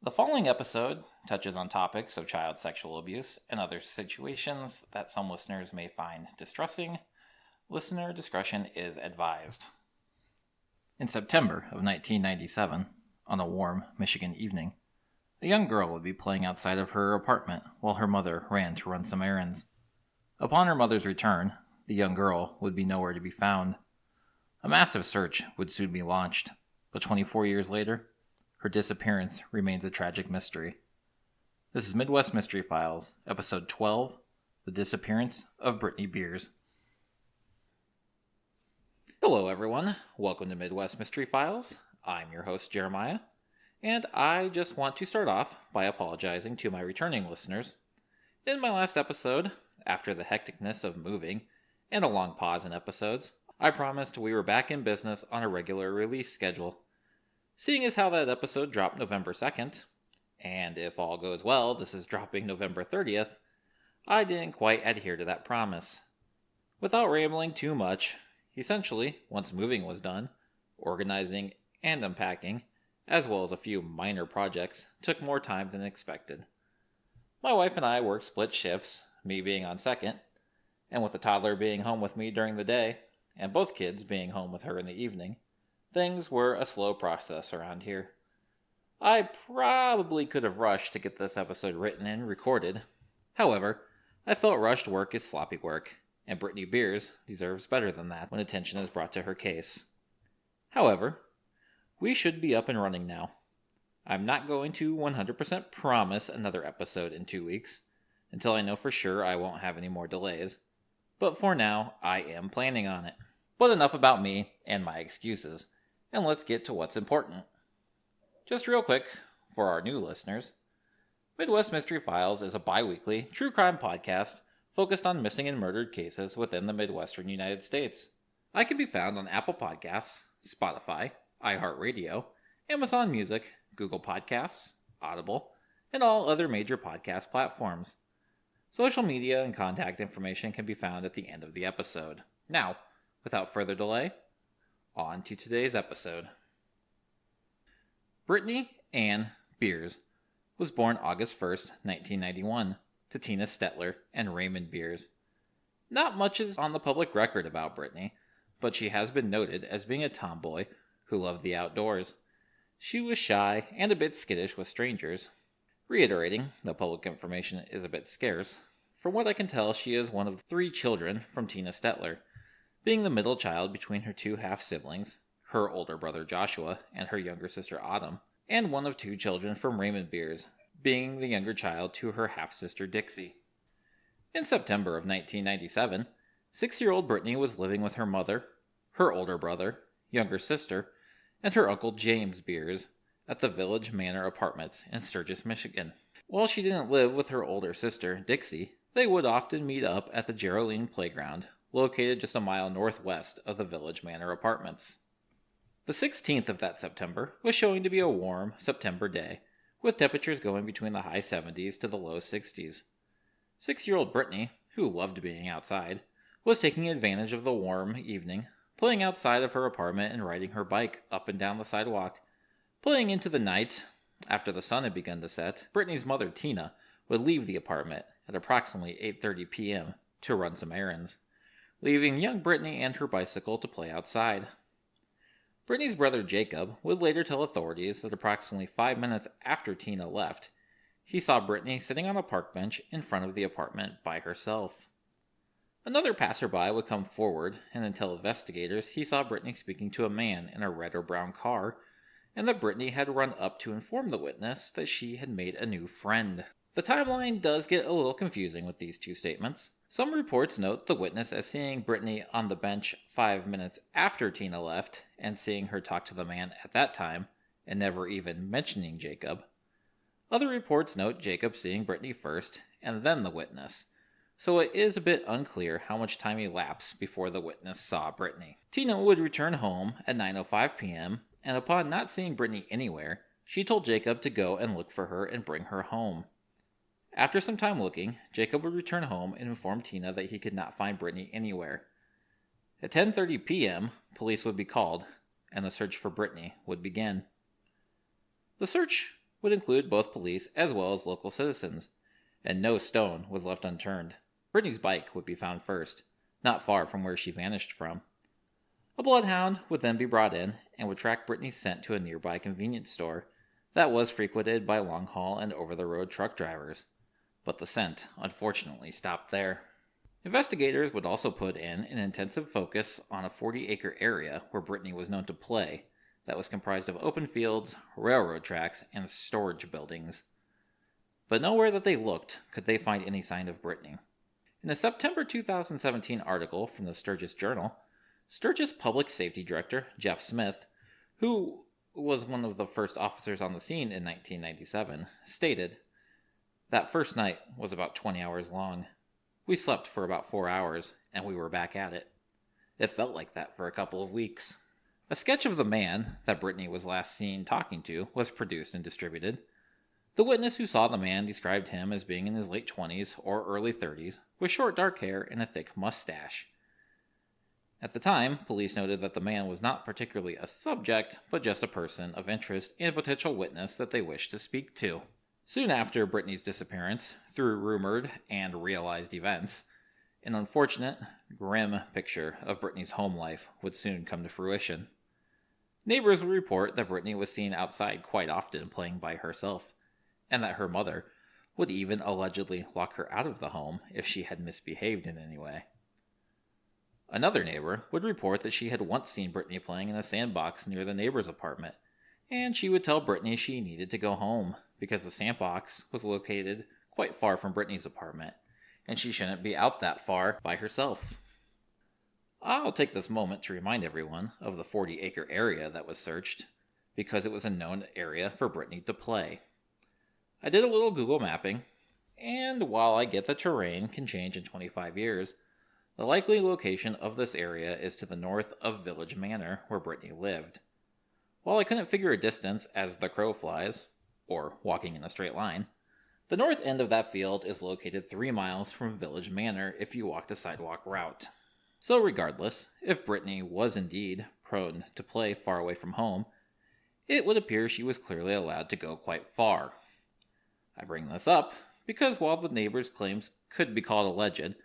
The following episode touches on topics of child sexual abuse and other situations that some listeners may find distressing. Listener discretion is advised. In September of 1997, on a warm Michigan evening, a young girl would be playing outside of her apartment while her mother ran to run some errands. Upon her mother's return, the young girl would be nowhere to be found. A massive search would soon be launched, but 24 years later, her disappearance remains a tragic mystery. This is Midwest Mystery Files, Episode 12, The Disappearance of Brittney Beers. Hello everyone, welcome to Midwest Mystery Files. I'm your host Jeremiah, and I just want to start off by apologizing to my returning listeners. In my last episode, after the hecticness of moving and a long pause in episodes, I promised we were back in business on a regular release schedule. Seeing as how that episode dropped November 2nd, and if all goes well, this is dropping November 30th, I didn't quite adhere to that promise. Without rambling too much, essentially, once moving was done, organizing and unpacking, as well as a few minor projects, took more time than expected. My wife and I worked split shifts, me being on second, and with the toddler being home with me during the day, and both kids being home with her in the evening, things were a slow process around here. I probably could have rushed to get this episode written and recorded. However, I felt rushed work is sloppy work, and Brittney Beers deserves better than that when attention is brought to her case. However, we should be up and running now. I'm not going to 100% promise another episode in 2 weeks, until I know for sure I won't have any more delays, but for now, I am planning on it. But enough about me and my excuses, and let's get to what's important. Just real quick, for our new listeners, Midwest Mystery Files is a bi-weekly true crime podcast focused on missing and murdered cases within the Midwestern United States. I can be found on Apple Podcasts, Spotify, iHeartRadio, Amazon Music, Google Podcasts, Audible, and all other major podcast platforms. Social media and contact information can be found at the end of the episode. Now, without further delay, on to today's episode. Brittney Ann Beers was born August 1st, 1991, to Tina Stetler and Raymond Beers. Not much is on the public record about Brittney, but she has been noted as being a tomboy who loved the outdoors. She was shy and a bit skittish with strangers. Reiterating, the public information is a bit scarce. From what I can tell, she is one of 3 children from Tina Stetler, being the middle child between her 2 half-siblings, her older brother Joshua and her younger sister Autumn, and one of 2 children from Raymond Beers, being the younger child to her half-sister Dixie. In September of 1997, 6-year-old Brittney was living with her mother, her older brother, younger sister, and her uncle James Beers at the Village Manor Apartments in Sturgis, Michigan. While she didn't live with her older sister, Dixie, they would often meet up at the Geraldine Playground, located just a mile northwest of the Village Manor Apartments. The 16th of that September was showing to be a warm September day, with temperatures going between the high 70s to the low 60s. 6-year-old Brittney, who loved being outside, was taking advantage of the warm evening, playing outside of her apartment and riding her bike up and down the sidewalk. Playing into the night, after the sun had begun to set, Brittney's mother Tina would leave the apartment at approximately 8:30 p.m. to run some errands, leaving young Brittney and her bicycle to play outside. Brittney's brother Jacob would later tell authorities that approximately 5 minutes after Tina left, he saw Brittney sitting on a park bench in front of the apartment by herself. Another passerby would come forward and then tell investigators he saw Brittney speaking to a man in a red or brown car, and that Brittney had run up to inform the witness that she had made a new friend. The timeline does get a little confusing with these 2 statements. Some reports note the witness as seeing Brittney on the bench 5 minutes after Tina left and seeing her talk to the man at that time and never even mentioning Jacob. Other reports note Jacob seeing Brittney first and then the witness, so it is a bit unclear how much time elapsed before the witness saw Brittney. Tina would return home at 9:05 p.m., and upon not seeing Brittney anywhere, she told Jacob to go and look for her and bring her home. After some time looking, Jacob would return home and inform Tina that he could not find Brittney anywhere. At 10:30 p.m., police would be called, and the search for Brittney would begin. The search would include both police as well as local citizens, and no stone was left unturned. Brittany's bike would be found first, not far from where she vanished from. A bloodhound would then be brought in and would track Brittany's scent to a nearby convenience store that was frequented by long-haul and over-the-road truck drivers. But the scent, unfortunately, stopped there. Investigators would also put in an intensive focus on a 40-acre area where Brittany was known to play that was comprised of open fields, railroad tracks, and storage buildings. But nowhere that they looked could they find any sign of Brittany. In a September 2017 article from the Sturgis Journal, Sturgis Public Safety Director Jeff Smith, who was one of the first officers on the scene in 1997, stated, "That first night was about 20 hours long. We slept for about 4 hours, and we were back at it. It felt like that for a couple of weeks." A sketch of the man that Brittany was last seen talking to was produced and distributed. The witness who saw the man described him as being in his late 20s or early 30s, with short dark hair and a thick mustache. At the time, police noted that the man was not particularly a subject, but just a person of interest and a potential witness that they wished to speak to. Soon after Brittany's disappearance, through rumored and realized events, an unfortunate, grim picture of Brittany's home life would soon come to fruition. Neighbors would report that Brittany was seen outside quite often playing by herself, and that her mother would even allegedly lock her out of the home if she had misbehaved in any way. Another neighbor would report that she had once seen Brittany playing in a sandbox near the neighbor's apartment, and she would tell Brittany she needed to go home because the sandbox was located quite far from Brittany's apartment, and she shouldn't be out that far by herself. I'll take this moment to remind everyone of the 40-acre area that was searched, because it was a known area for Brittany to play. I did a little Google mapping, and while I get the terrain can change in 25 years, the likely location of this area is to the north of Village Manor, where Brittany lived. While I couldn't figure a distance as the crow flies, or walking in a straight line, the north end of that field is located 3 miles from Village Manor if you walk the sidewalk route. So regardless, if Brittany was indeed prone to play far away from home, it would appear she was clearly allowed to go quite far. I bring this up because while the neighbor's claims could be called alleged,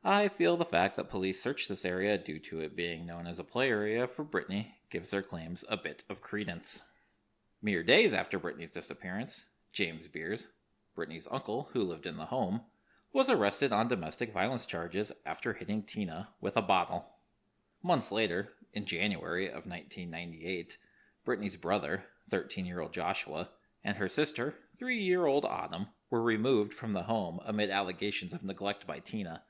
I feel the fact that police searched this area due to it being known as a play area for Brittany gives their claims a bit of credence. Mere days after Brittany's disappearance, James Beers, Brittany's uncle who lived in the home, was arrested on domestic violence charges after hitting Tina with a bottle. Months later, in January of 1998, Brittany's brother, 13-year-old Joshua, and her sister, 3-year-old Autumn, were removed from the home amid allegations of neglect by Tina,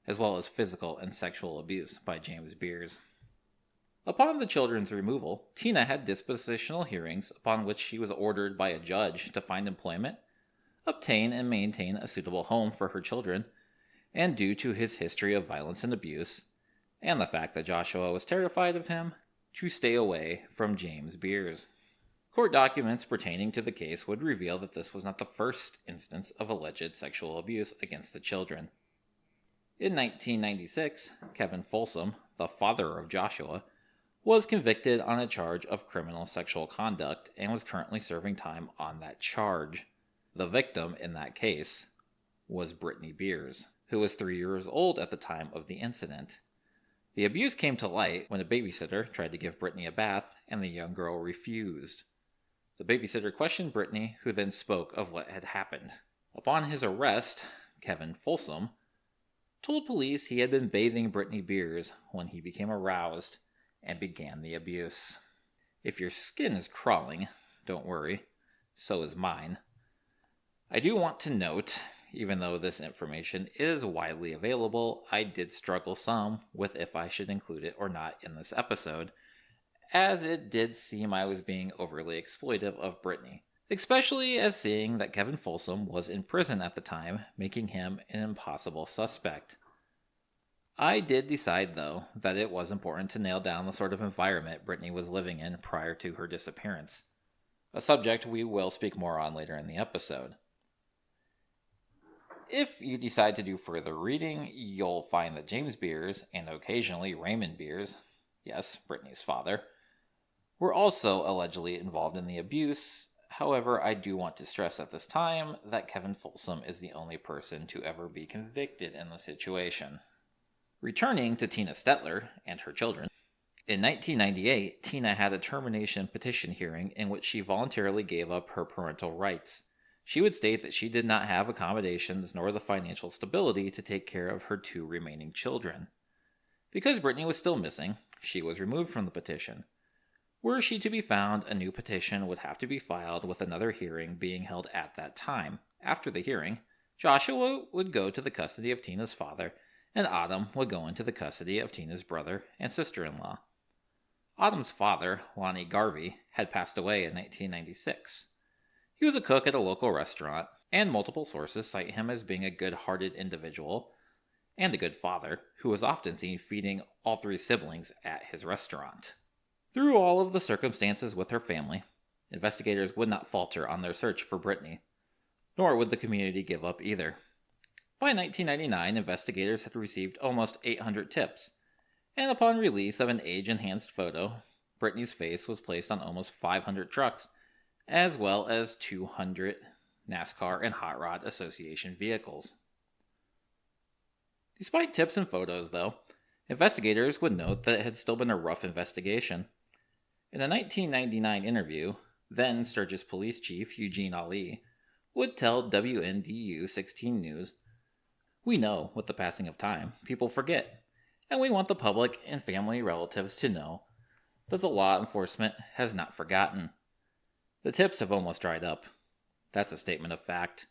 as well as physical and sexual abuse by James Beers. Upon the children's removal, Tina had dispositional hearings upon which she was ordered by a judge to find employment, obtain and maintain a suitable home for her children, and due to his history of violence and abuse, and the fact that Joshua was terrified of him, to stay away from James Beers. Court documents pertaining to the case would reveal that this was not the first instance of alleged sexual abuse against the children. In 1996, Kevin Folsom, the father of Joshua, was convicted on a charge of criminal sexual conduct and was currently serving time on that charge. The victim in that case was Brittney Beers, who was 3 years old at the time of the incident. The abuse came to light when a babysitter tried to give Brittany a bath and the young girl refused. The babysitter questioned Brittany, who then spoke of what had happened. Upon his arrest, Kevin Folsom told police he had been bathing Brittney Beers when he became aroused and began the abuse. If your skin is crawling, don't worry, so is mine. I do want to note, even though this information is widely available, I did struggle some with if I should include it or not in this episode, as it did seem I was being overly exploitive of Brittany, especially as seeing that Kevin Folsom was in prison at the time, making him an impossible suspect. I did decide, though, that it was important to nail down the sort of environment Brittany was living in prior to her disappearance, a subject we will speak more on later in the episode. If you decide to do further reading, you'll find that James Beers, and occasionally Raymond Beers, yes, Brittany's father, were also allegedly involved in the abuse, However, I do want to stress at this time that Kevin Folsom is the only person to ever be convicted in the situation. Returning to Tina Stettler and her children, in 1998, Tina had a termination petition hearing in which she voluntarily gave up her parental rights. She would state that she did not have accommodations nor the financial stability to take care of her 2 remaining children. Because Brittany was still missing, she was removed from the petition. Were she to be found, a new petition would have to be filed with another hearing being held at that time. After the hearing, Joshua would go to the custody of Tina's father, and Autumn would go into the custody of Tina's brother and sister-in-law. Autumn's father, Lonnie Garvey, had passed away in 1996. He was a cook at a local restaurant, and multiple sources cite him as being a good-hearted individual and a good father who was often seen feeding all 3 siblings at his restaurant. Through all of the circumstances with her family, investigators would not falter on their search for Brittany, nor would the community give up either. By 1999, investigators had received almost 800 tips, and upon release of an age-enhanced photo, Brittany's face was placed on almost 500 trucks, as well as 200 NASCAR and Hot Rod Association vehicles. Despite tips and photos, though, investigators would note that it had still been a rough investigation. In a 1999 interview, then Sturgis Police Chief Eugene Ali would tell WNDU 16 News, "We know, with the passing of time, people forget, and we want the public and family relatives to know that the law enforcement has not forgotten. The tips have almost dried up. That's a statement of fact.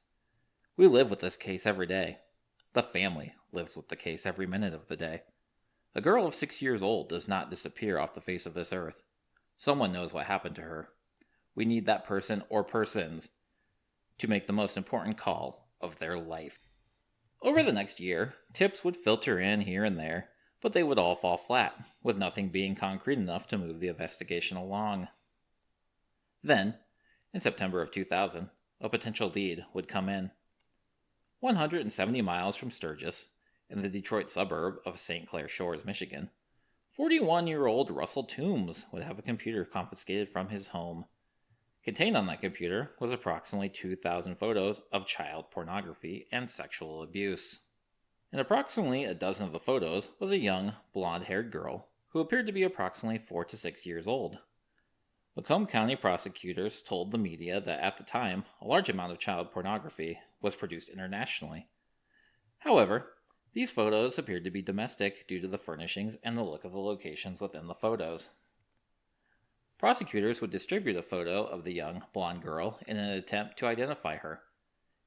We live with this case every day. The family lives with the case every minute of the day. A girl of 6 years old does not disappear off the face of this earth. Someone knows what happened to her. We need that person or persons to make the most important call of their life." Over the next year, tips would filter in here and there, but they would all fall flat, with nothing being concrete enough to move the investigation along. Then, in September of 2000, a potential lead would come in. 170 miles from Sturgis, in the Detroit suburb of St. Clair Shores, Michigan, 41-year-old Russell Toombs would have a computer confiscated from his home. Contained on that computer was approximately 2,000 photos of child pornography and sexual abuse. In approximately a dozen of the photos was a young, blonde-haired girl who appeared to be approximately 4 to 6 years old. Macomb County prosecutors told the media that at the time, a large amount of child pornography was produced internationally. However, these photos appeared to be domestic due to the furnishings and the look of the locations within the photos. Prosecutors would distribute a photo of the young, blonde girl in an attempt to identify her.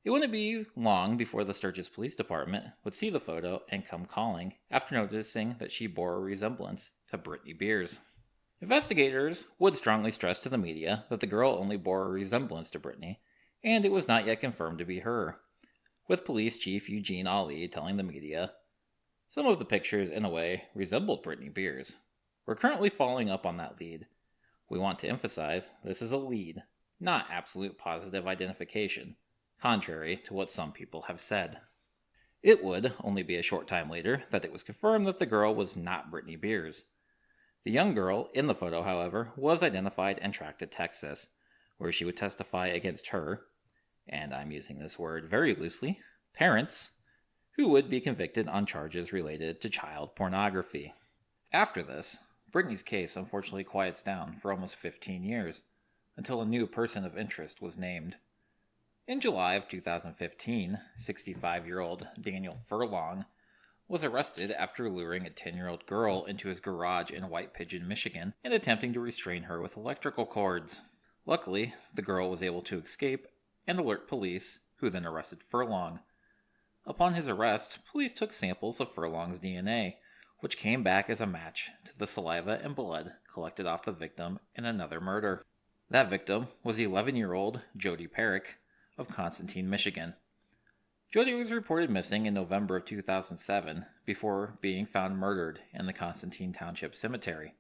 It wouldn't be long before the Sturgis Police Department would see the photo and come calling after noticing that she bore a resemblance to Brittney Beers. Investigators would strongly stress to the media that the girl only bore a resemblance to Brittany, and it was not yet confirmed to be her, with Police Chief Eugene Ali telling the media, "Some of the pictures, in a way, resembled Brittney Beers. We're currently following up on that lead. We want to emphasize this is a lead, not absolute positive identification, contrary to what some people have said." It would only be a short time later that it was confirmed that the girl was not Brittney Beers. The young girl in the photo, however, was identified and tracked to Texas, where she would testify against her, and I'm using this word very loosely, parents, who would be convicted on charges related to child pornography. After this, Brittany's case unfortunately quiets down for almost 15 years, until a new person of interest was named. In July of 2015, 65-year-old Daniel Furlong was arrested after luring a 10-year-old girl into his garage in White Pigeon, Michigan, and attempting to restrain her with electrical cords. Luckily, the girl was able to escape and alert police, who then arrested Furlong. Upon his arrest, police took samples of Furlong's DNA, which came back as a match to the saliva and blood collected off the victim in another murder. That victim was 11-year-old Jody Perrick of Constantine, Michigan. Jody was reported missing in November of 2007 before being found murdered in the Constantine Township Cemetery.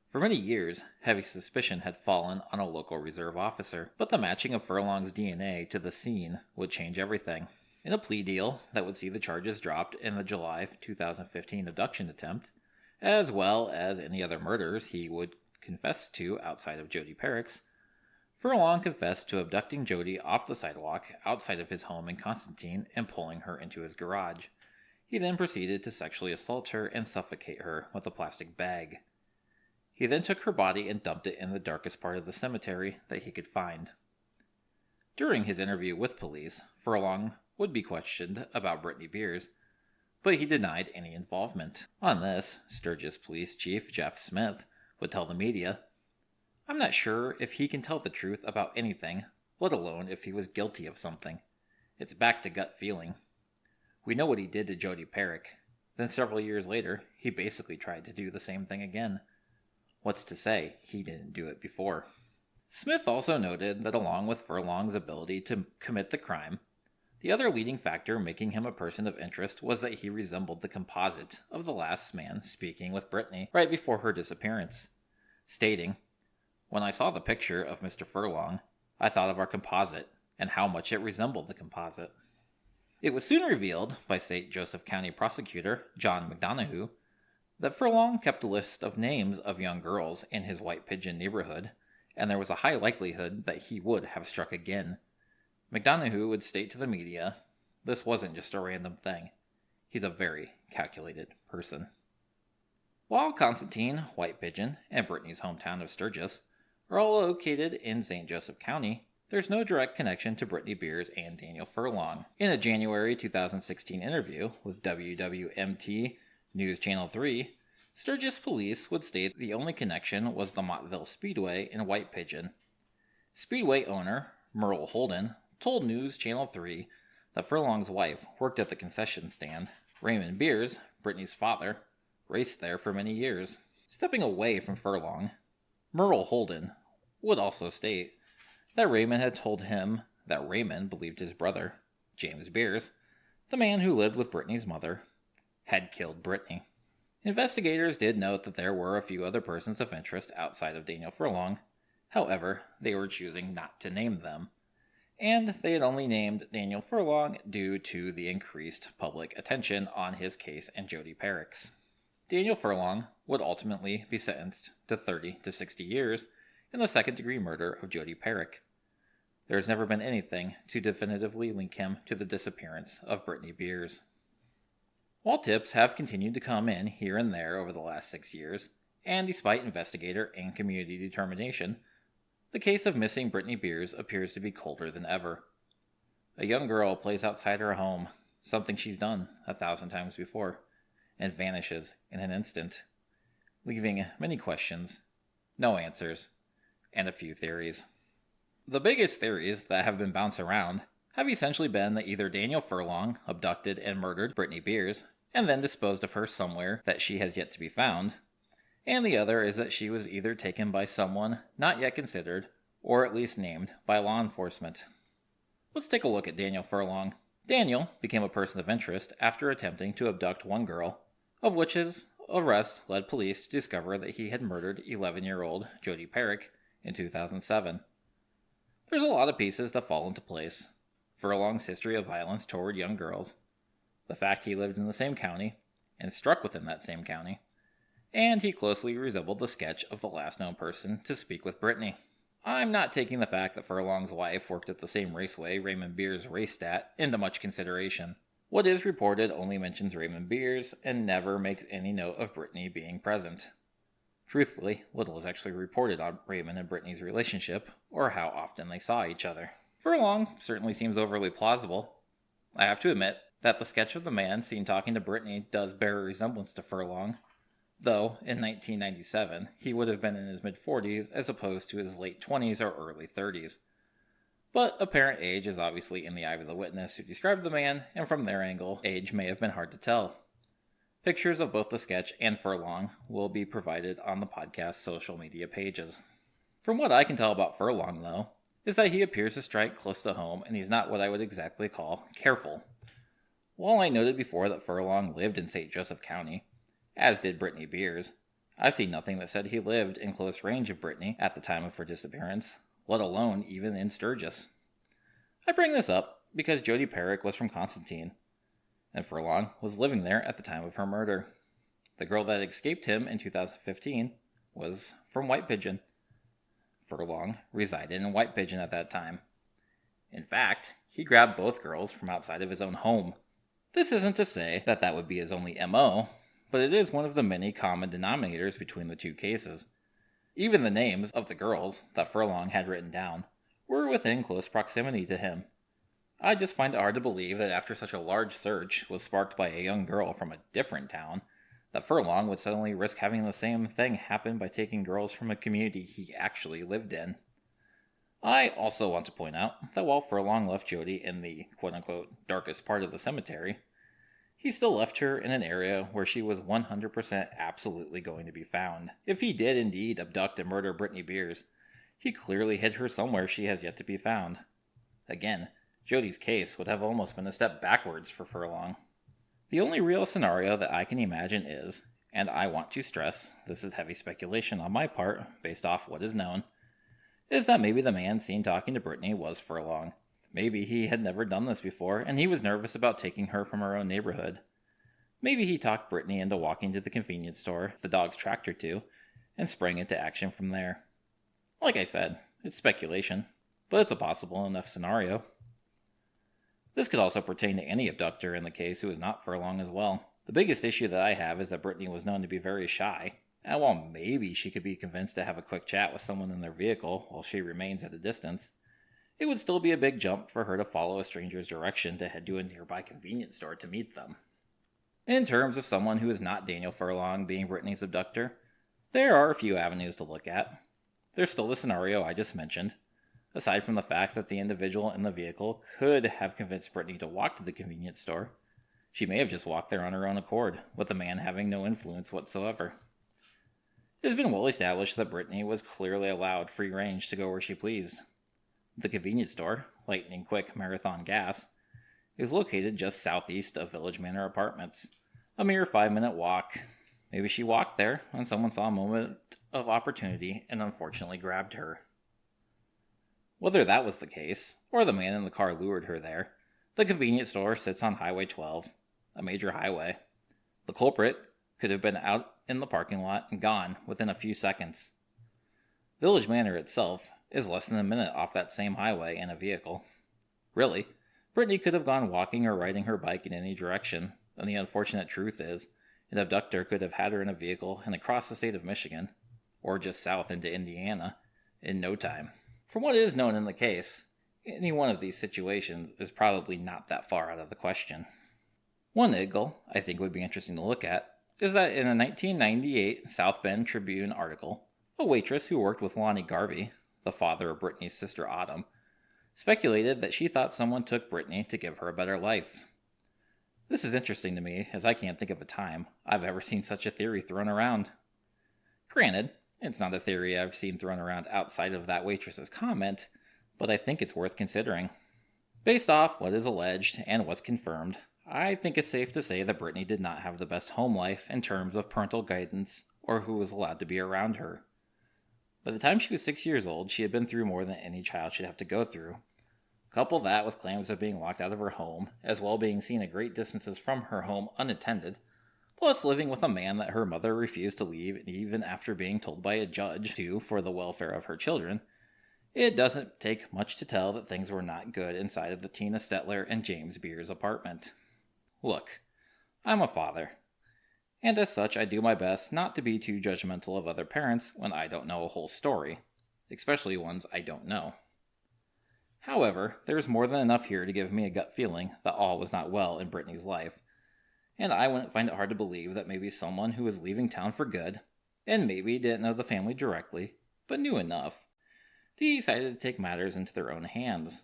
For many years, heavy suspicion had fallen on a local reserve officer, but the matching of Furlong's DNA to the scene would change everything. In a plea deal that would see the charges dropped in the July 2015 abduction attempt, as well as any other murders he would confess to outside of Jody Perrick's, Furlong confessed to abducting Jody off the sidewalk outside of his home in Constantine and pulling her into his garage. He then proceeded to sexually assault her and suffocate her with a plastic bag. He then took her body and dumped it in the darkest part of the cemetery that he could find. During his interview with police, Furlong would be questioned about Brittney Beers, but he denied any involvement. On this, Sturgis Police Chief Jeff Smith would tell the media, "I'm not sure if he can tell the truth about anything, let alone if he was guilty of something. It's back to gut feeling. We know what he did to Jody Perrick. Then several years later, he basically tried to do the same thing again. What's to say he didn't do it before?" Smith also noted that along with Furlong's ability to commit the crime, the other leading factor making him a person of interest was that he resembled the composite of the last man speaking with Brittany right before her disappearance, stating, "When I saw the picture of Mr. Furlong, I thought of our composite and how much it resembled the composite." It was soon revealed by St. Joseph County prosecutor John McDonough that Furlong kept a list of names of young girls in his White Pigeon neighborhood, and there was a high likelihood that he would have struck again. McDonough would state to the media, "This wasn't just a random thing. He's a very calculated person." While Constantine, White Pigeon, and Brittany's hometown of Sturgis are all located in St. Joseph County, there's no direct connection to Brittney Beers and Daniel Furlong. In a January 2016 interview with WWMT News Channel 3, Sturgis police would state the only connection was the Montville Speedway in White Pigeon. Speedway owner Merle Holden told News Channel 3 that Furlong's wife worked at the concession stand. Raymond Beers, Brittany's father, raced there for many years. Stepping away from Furlong, Merle Holden would also state that Raymond had told him that Raymond believed his brother, James Beers, the man who lived with Brittany's mother, had killed Brittany. Investigators did note that there were a few other persons of interest outside of Daniel Furlong. However, they were choosing not to name them, and they had only named Daniel Furlong due to the increased public attention on his case and Jody Perrick's. Daniel Furlong would ultimately be sentenced to 30 to 60 years in the second-degree murder of Jody Perrick. There has never been anything to definitively link him to the disappearance of Brittney Beers. While tips have continued to come in here and there over the last 6 years, and despite investigator and community determination, the case of missing Brittney Beers appears to be colder than ever. A young girl plays outside her home, something she's done 1,000 times before, and vanishes in an instant, leaving many questions, no answers, and a few theories. The biggest theories that have been bounced around have essentially been that either Daniel Furlong abducted and murdered Brittney Beers and then disposed of her somewhere that she has yet to be found, and the other is that she was either taken by someone not yet considered, or at least named, by law enforcement. Let's take a look at Daniel Furlong. Daniel became a person of interest after attempting to abduct one girl, of which his arrest led police to discover that he had murdered 11-year-old Jody Perrick in 2007. There's a lot of pieces that fall into place. Furlong's history of violence toward young girls, the fact he lived in the same county, and struck within that same county, and he closely resembled the sketch of the last known person to speak with Brittany. I'm not taking the fact that Furlong's wife worked at the same raceway Raymond Beers raced at into much consideration. What is reported only mentions Raymond Beers and never makes any note of Brittany being present. Truthfully, little is actually reported on Raymond and Brittany's relationship, or how often they saw each other. Furlong certainly seems overly plausible. I have to admit that the sketch of the man seen talking to Brittany does bear a resemblance to Furlong, though in 1997 he would have been in his mid-40s as opposed to his late 20s or early 30s. But apparent age is obviously in the eye of the witness who described the man, and from their angle, age may have been hard to tell. Pictures of both the sketch and Furlong will be provided on the podcast's social media pages. From what I can tell about Furlong, though, is that he appears to strike close to home, and he's not what I would exactly call careful. While I noted before that Furlong lived in St. Joseph County, as did Brittney Beers, I've seen nothing that said he lived in close range of Brittany at the time of her disappearance, let alone even in Sturgis. I bring this up because Jody Perrick was from Constantine, and Furlong was living there at the time of her murder. The girl that escaped him in 2015 was from White Pigeon. Furlong, resided in White Pigeon at that time. In fact, he grabbed both girls from outside of his own home. This isn't to say that that would be his only MO, but it is one of the many common denominators between the two cases. Even the names of the girls that Furlong had written down were within close proximity to him. I just find it hard to believe that after such a large search was sparked by a young girl from a different town, that Furlong would suddenly risk having the same thing happen by taking girls from a community he actually lived in. I also want to point out that while Furlong left Jody in the quote-unquote darkest part of the cemetery, he still left her in an area where she was 100% absolutely going to be found. If he did indeed abduct and murder Brittney Beers, he clearly hid her somewhere she has yet to be found. Again, Jody's case would have almost been a step backwards for Furlong. The only real scenario that I can imagine is, and I want to stress, this is heavy speculation on my part based off what is known, is that maybe the man seen talking to Brittany was Furlong. Maybe he had never done this before, and he was nervous about taking her from her own neighborhood. Maybe he talked Brittany into walking to the convenience store the dogs tracked her to, and sprang into action from there. Like I said, it's speculation, but it's a possible enough scenario. This could also pertain to any abductor in the case who is not Furlong as well. The biggest issue that I have is that Brittany was known to be very shy, and while maybe she could be convinced to have a quick chat with someone in their vehicle while she remains at a distance, it would still be a big jump for her to follow a stranger's direction to head to a nearby convenience store to meet them. In terms of someone who is not Daniel Furlong being Brittany's abductor, there are a few avenues to look at. There's still the scenario I just mentioned. Aside from the fact that the individual in the vehicle could have convinced Brittany to walk to the convenience store, she may have just walked there on her own accord, with the man having no influence whatsoever. It has been well established that Brittany was clearly allowed free range to go where she pleased. The convenience store, Lightning Quick Marathon Gas, is located just southeast of Village Manor Apartments, a mere 5-minute walk. Maybe she walked there and someone saw a moment of opportunity and unfortunately grabbed her. Whether that was the case, or the man in the car lured her there, the convenience store sits on Highway 12, a major highway. The culprit could have been out in the parking lot and gone within a few seconds. Village Manor itself is less than a minute off that same highway in a vehicle. Really, Brittany could have gone walking or riding her bike in any direction, and the unfortunate truth is, an abductor could have had her in a vehicle and across the state of Michigan, or just south into Indiana, in no time. From what is known in the case, any one of these situations is probably not that far out of the question. One angle I think would be interesting to look at is that in a 1998 South Bend Tribune article, a waitress who worked with Lonnie Garvey, the father of Brittany's sister Autumn, speculated that she thought someone took Brittany to give her a better life. This is interesting to me, as I can't think of a time I've ever seen such a theory thrown around. Granted, it's not a theory I've seen thrown around outside of that waitress's comment, but I think it's worth considering. Based off what is alleged and what's confirmed, I think it's safe to say that Brittany did not have the best home life in terms of parental guidance or who was allowed to be around her. By the time she was 6 years old, she had been through more than any child should have to go through. Couple that with claims of being locked out of her home, as well being seen at great distances from her home unattended, plus living with a man that her mother refused to leave even after being told by a judge to for the welfare of her children, it doesn't take much to tell that things were not good inside of the Tina Stetler and James Beers apartment. Look, I'm a father, and as such I do my best not to be too judgmental of other parents when I don't know a whole story, especially ones I don't know. However, there is more than enough here to give me a gut feeling that all was not well in Brittany's life, and I wouldn't find it hard to believe that maybe someone who was leaving town for good, and maybe didn't know the family directly, but knew enough, decided to take matters into their own hands,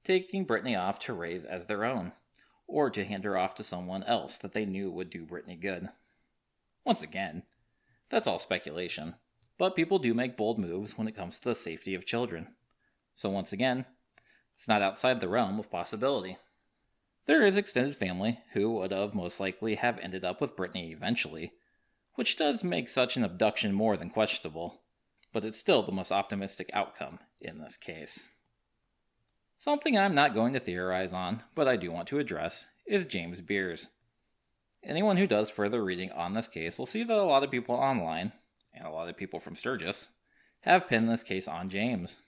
taking Brittany off to raise as their own, or to hand her off to someone else that they knew would do Brittany good. Once again, that's all speculation, but people do make bold moves when it comes to the safety of children. So once again, it's not outside the realm of possibility. There is extended family who would have most likely have ended up with Brittany eventually, which does make such an abduction more than questionable, but it's still the most optimistic outcome in this case. Something I'm not going to theorize on, but I do want to address, is James Beers. Anyone who does further reading on this case will see that a lot of people online, and a lot of people from Sturgis, have pinned this case on James.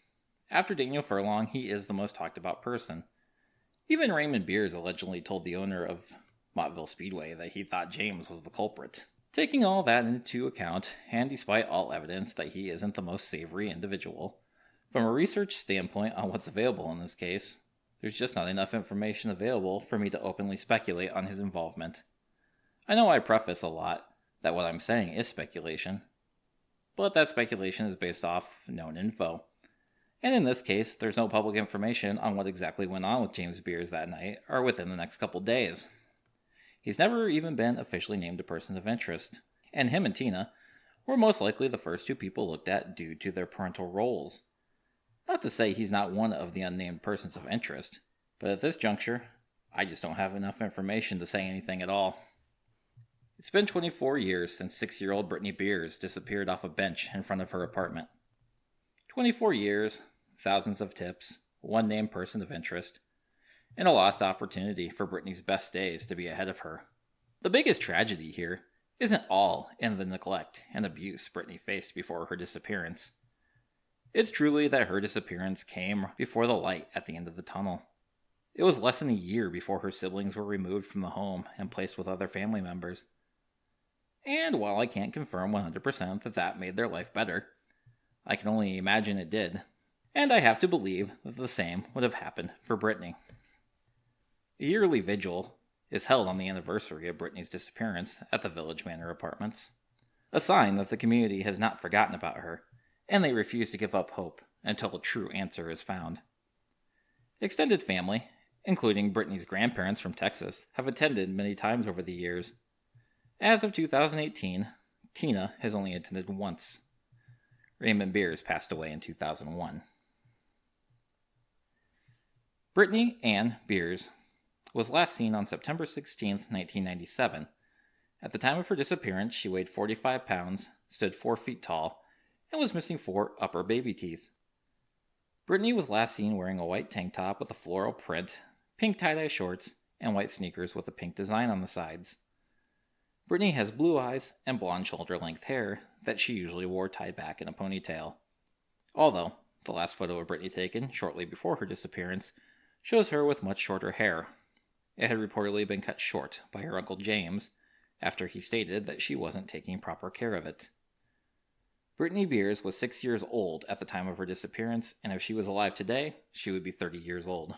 After Daniel Furlong, he is the most talked about person. Even Raymond Beers allegedly told the owner of Mottville Speedway that he thought James was the culprit. Taking all that into account, and despite all evidence that he isn't the most savory individual, from a research standpoint on what's available in this case, there's just not enough information available for me to openly speculate on his involvement. I know I preface a lot that what I'm saying is speculation, but that speculation is based off known info. And in this case, there's no public information on what exactly went on with James Beers that night or within the next couple days. He's never even been officially named a person of interest, and him and Tina were most likely the first two people looked at due to their parental roles. Not to say he's not one of the unnamed persons of interest, but at this juncture, I just don't have enough information to say anything at all. It's been 24 years since 6-year-old Brittney Beers disappeared off a bench in front of her apartment. 24 years, thousands of tips, one named person of interest, and a lost opportunity for Brittany's best days to be ahead of her. The biggest tragedy here isn't all in the neglect and abuse Brittany faced before her disappearance. It's truly that her disappearance came before the light at the end of the tunnel. It was less than a year before her siblings were removed from the home and placed with other family members. And while I can't confirm 100% that that made their life better, I can only imagine it did, and I have to believe that the same would have happened for Brittany. A yearly vigil is held on the anniversary of Brittany's disappearance at the Village Manor Apartments, a sign that the community has not forgotten about her, and they refuse to give up hope until a true answer is found. Extended family, including Brittany's grandparents from Texas, have attended many times over the years. As of 2018, Tina has only attended once. Raymond Beers passed away in 2001. Brittany Ann Beers was last seen on September 16, 1997. At the time of her disappearance, she weighed 45 pounds, stood 4 feet tall, and was missing 4 upper baby teeth. Brittany was last seen wearing a white tank top with a floral print, pink tie-dye shorts, and white sneakers with a pink design on the sides. Brittany has blue eyes and blonde shoulder-length hair that she usually wore tied back in a ponytail. Although, the last photo of Brittany taken shortly before her disappearance shows her with much shorter hair. It had reportedly been cut short by her Uncle James after he stated that she wasn't taking proper care of it. Brittany Beers was 6 years old at the time of her disappearance, and if she was alive today, she would be 30 years old.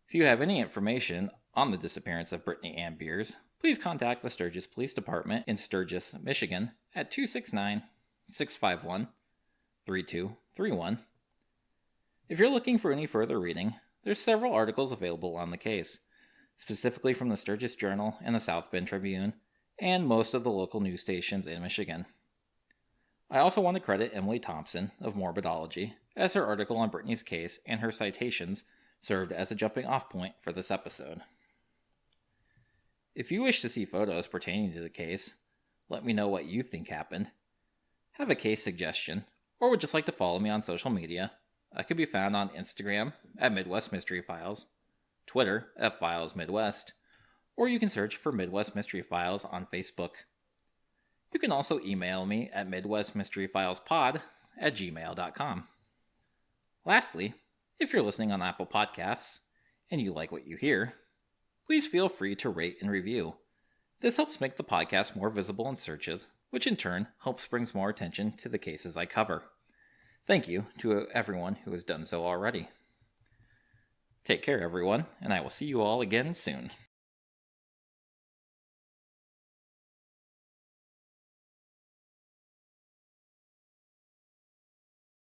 If you have any information on the disappearance of Brittany Ann Beers, please contact the Sturgis Police Department in Sturgis, Michigan at 269-651-3231. If you're looking for any further reading, there's several articles available on the case, specifically from the Sturgis Journal and the South Bend Tribune, and most of the local news stations in Michigan. I also want to credit Emily Thompson of Morbidology, as her article on Brittany's case and her citations served as a jumping-off point for this episode. If you wish to see photos pertaining to the case, let me know what you think happened, have a case suggestion, or would just like to follow me on social media, I could be found on Instagram at Midwest Mystery Files, Twitter at Files Midwest, or you can search for Midwest Mystery Files on Facebook. You can also email me at midwestmysteryfilespod@gmail.com. Lastly, if you're listening on Apple Podcasts and you like what you hear, please feel free to rate and review. This helps make the podcast more visible in searches, which in turn helps bring more attention to the cases I cover. Thank you to everyone who has done so already. Take care, everyone, and I will see you all again soon.